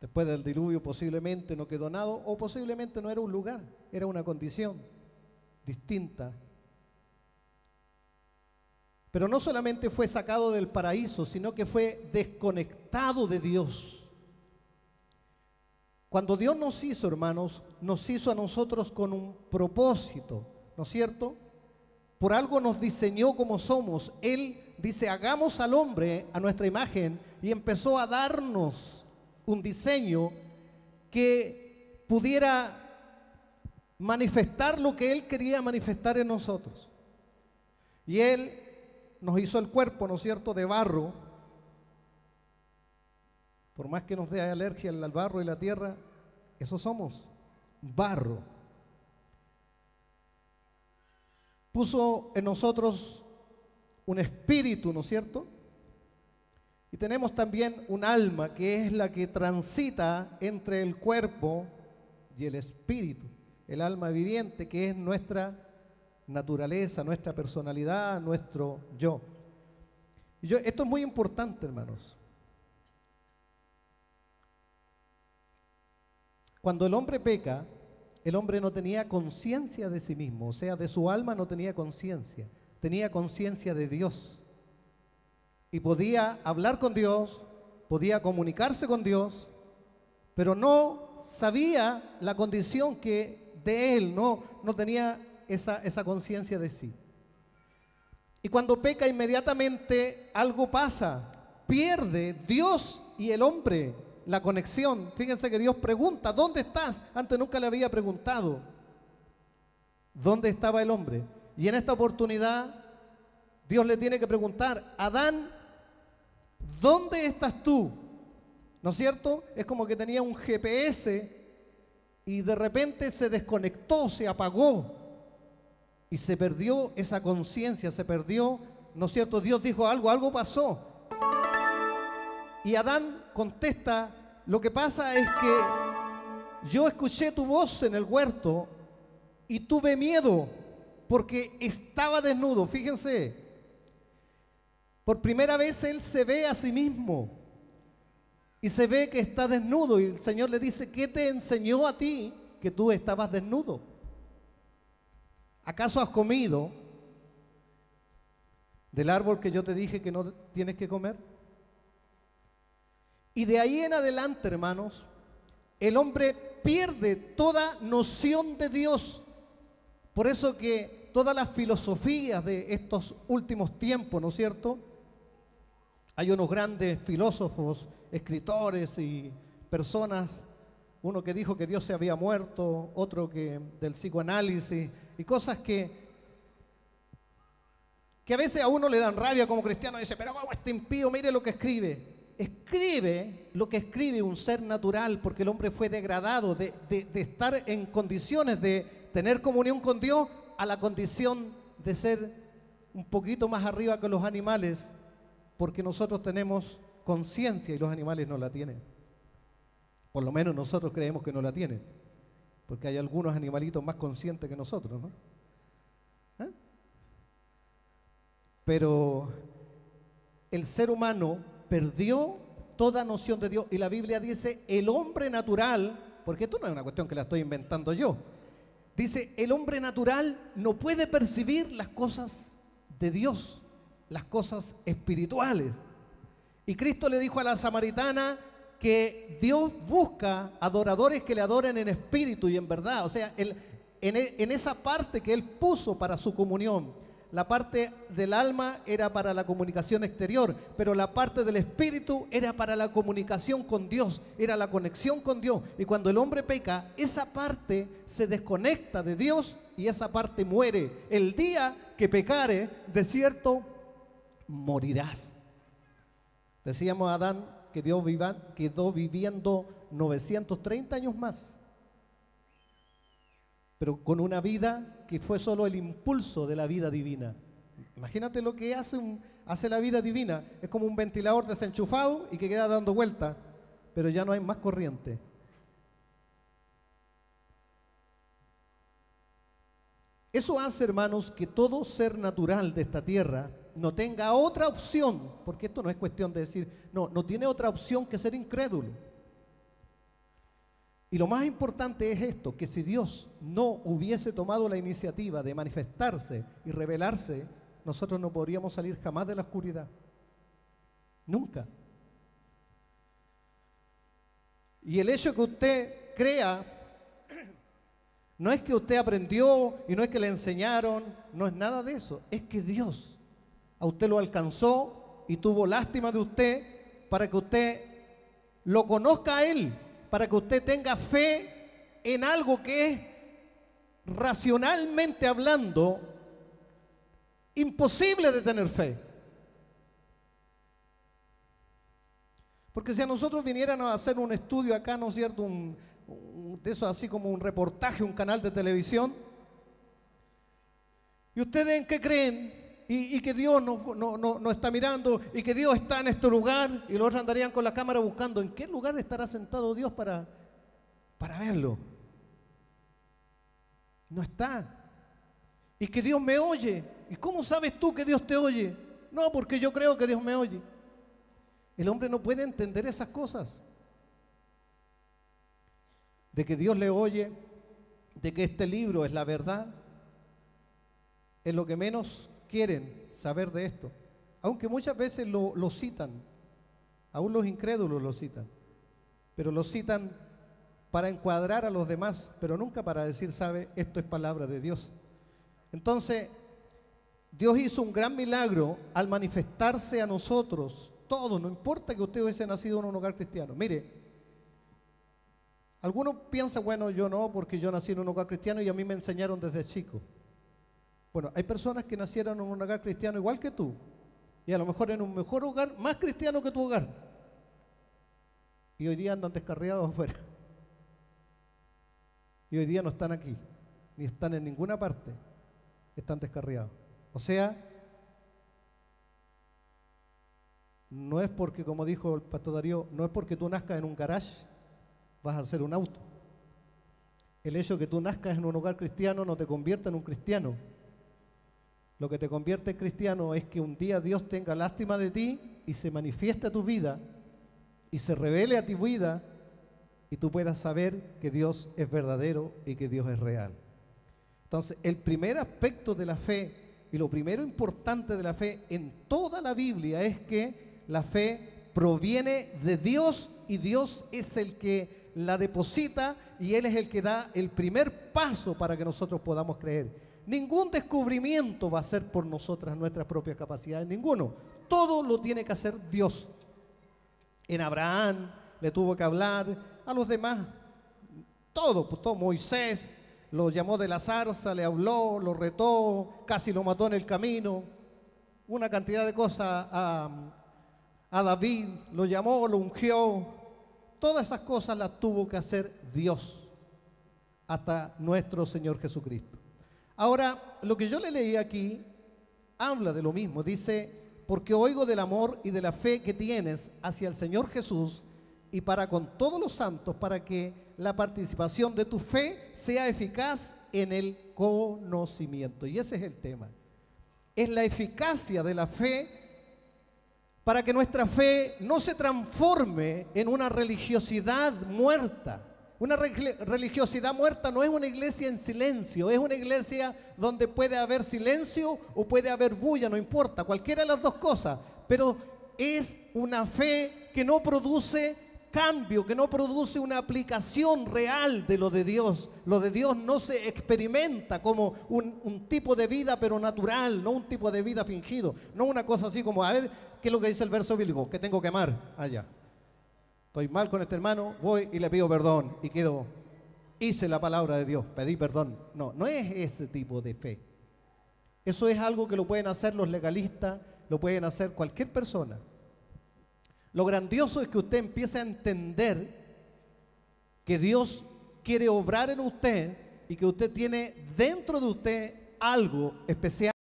Después del diluvio posiblemente no quedó nada, o posiblemente no era un lugar, era una condición distinta. Pero no solamente fue sacado del paraíso, sino que fue desconectado de Dios. Cuando Dios nos hizo, hermanos, nos hizo a nosotros con un propósito, ¿no es cierto? Por algo nos diseñó como somos. Él dice, hagamos al hombre a nuestra imagen, y empezó a darnos un diseño que pudiera manifestar lo que Él quería manifestar en nosotros. Y Él nos hizo el cuerpo, ¿no es cierto?, de barro. Por más que nos dé alergia al barro y la tierra, eso somos, barro. Puso en nosotros un espíritu, ¿no es cierto? Y tenemos también un alma, que es la que transita entre el cuerpo y el espíritu. El alma viviente, que es nuestra naturaleza, nuestra personalidad, nuestro yo. Esto es muy importante, hermanos. Cuando el hombre peca, el hombre no tenía conciencia de sí mismo, o sea, de su alma no tenía conciencia, tenía conciencia de Dios. Y podía hablar con Dios, podía comunicarse con Dios, pero no sabía la condición que de él, no tenía esa conciencia de sí. Y cuando peca, inmediatamente algo pasa, pierde Dios y el hombre la conexión. Fíjense que Dios pregunta, ¿dónde estás? Antes nunca le había preguntado dónde estaba el hombre. Y en esta oportunidad Dios le tiene que preguntar, Adán, ¿dónde estás tú? ¿No es cierto? Es como que tenía un GPS y de repente se desconectó, se apagó y se perdió esa conciencia, se perdió, ¿no es cierto? Dios dijo algo pasó. Y Adán contesta, lo que pasa es que yo escuché tu voz en el huerto y tuve miedo porque estaba desnudo. Fíjense, por primera vez él se ve a sí mismo y se ve que está desnudo, y el Señor le dice, ¿qué te enseñó a ti que tú estabas desnudo? ¿Acaso has comido del árbol que yo te dije que no tienes que comer? Y de ahí en adelante, hermanos, el hombre pierde toda noción de Dios. Por eso que todas las filosofías de estos últimos tiempos, ¿no es cierto? Hay unos grandes filósofos, escritores y personas, uno que dijo que Dios se había muerto, otro que del psicoanálisis, y cosas que a veces a uno le dan rabia como cristiano, dice, pero ¿cómo este impío? Mire lo que escribe. Escribe lo que escribe un ser natural, porque el hombre fue degradado de estar en condiciones de tener comunión con Dios a la condición de ser un poquito más arriba que los animales, porque nosotros tenemos conciencia y los animales no la tienen. Por lo menos nosotros creemos que no la tienen, porque hay algunos animalitos más conscientes que nosotros, ¿no? ¿Eh? Pero el ser humano perdió toda noción de Dios, y la Biblia dice, el hombre natural, porque esto no es una cuestión que la estoy inventando yo, dice, el hombre natural no puede percibir las cosas de Dios, las cosas espirituales. Y Cristo le dijo a la samaritana que Dios busca adoradores que le adoren en espíritu y en verdad. O sea, en esa parte que Él puso para su comunión, la parte del alma era para la comunicación exterior, pero la parte del espíritu era para la comunicación con Dios, era la conexión con Dios. Y cuando el hombre peca, esa parte se desconecta de Dios y esa parte muere. El día que pecare, de cierto, morirás. Decíamos a Adán que quedó viviendo 930 años más, pero con una vida que fue solo el impulso de la vida divina. Imagínate lo que hace la vida divina. Es como un ventilador desenchufado y que queda dando vuelta, pero ya no hay más corriente. Eso hace, hermanos, que todo ser natural de esta tierra no tenga otra opción, porque esto no es cuestión de decir, no tiene otra opción que ser incrédulo. Y lo más importante es esto, que si Dios no hubiese tomado la iniciativa de manifestarse y revelarse, nosotros no podríamos salir jamás de la oscuridad. Nunca. Y el hecho que usted crea, no es que usted aprendió y no es que le enseñaron, no es nada de eso. Es que Dios a usted lo alcanzó y tuvo lástima de usted para que usted lo conozca a Él, para que usted tenga fe en algo que es, racionalmente hablando, imposible de tener fe. Porque si a nosotros vinieran a hacer un estudio acá, ¿no es cierto?, de eso así como un reportaje, un canal de televisión, ¿y ustedes en qué creen? Y que Dios no está mirando, y que Dios está en este lugar, y los otros andarían con la cámara buscando en qué lugar estará sentado Dios para verlo. No está. Y que Dios me oye. ¿Y cómo sabes tú que Dios te oye? No, porque yo creo que Dios me oye. El hombre no puede entender esas cosas. De que Dios le oye, de que este libro es la verdad, es lo que menos quieren saber de esto. Aunque muchas veces lo citan, aún los incrédulos lo citan, pero lo citan para encuadrar a los demás, pero nunca para decir, sabe, esto es palabra de Dios. Entonces, Dios hizo un gran milagro al manifestarse a nosotros, todos, no importa que usted hubiese nacido en un hogar cristiano. Mire, algunos piensan, bueno, yo no, porque yo nací en un hogar cristiano y a mí me enseñaron desde chico. Bueno, hay personas que nacieron en un hogar cristiano igual que tú, y a lo mejor en un mejor hogar, más cristiano que tu hogar, y hoy día andan descarriados afuera. Y hoy día no están aquí, ni están en ninguna parte, están descarriados. O sea, no es porque, como dijo el pastor Darío, no es porque tú nazcas en un garage, vas a hacer un auto. El hecho de que tú nazcas en un hogar cristiano no te convierte en un cristiano. Lo que te convierte en cristiano es que un día Dios tenga lástima de ti y se manifieste a tu vida y se revele a tu vida y tú puedas saber que Dios es verdadero y que Dios es real. Entonces, el primer aspecto de la fe y lo primero importante de la fe en toda la Biblia es que la fe proviene de Dios y Dios es el que la deposita y Él es el que da el primer paso para que nosotros podamos creer. Ningún descubrimiento va a ser por nosotras nuestras propias capacidades, ninguno. Todo lo tiene que hacer Dios. En Abraham le tuvo que hablar, a los demás, todo Moisés lo llamó de la zarza, le habló, lo retó, casi lo mató en el camino, una cantidad de cosas a David, lo llamó, lo ungió, todas esas cosas las tuvo que hacer Dios, hasta nuestro Señor Jesucristo. Ahora, lo que yo le leí aquí habla de lo mismo. Dice, porque oigo del amor y de la fe que tienes hacia el Señor Jesús y para con todos los santos, para que la participación de tu fe sea eficaz en el conocimiento. Y ese es el tema. Es la eficacia de la fe para que nuestra fe no se transforme en una religiosidad muerta. Una religiosidad muerta no es una iglesia en silencio, es una iglesia donde puede haber silencio o puede haber bulla, no importa, cualquiera de las dos cosas, pero es una fe que no produce cambio, que no produce una aplicación real de lo de Dios. Lo de Dios no se experimenta como un tipo de vida pero natural, no un tipo de vida fingido, no una cosa así como, a ver, ¿qué es lo que dice el verso bíblico? ¿Qué tengo que amar? Allá. Estoy mal con este hermano, voy y le pido perdón y quedo, hice la palabra de Dios, pedí perdón. No, no es ese tipo de fe. Eso es algo que lo pueden hacer los legalistas, lo pueden hacer cualquier persona. Lo grandioso es que usted empiece a entender que Dios quiere obrar en usted y que usted tiene dentro de usted algo especial.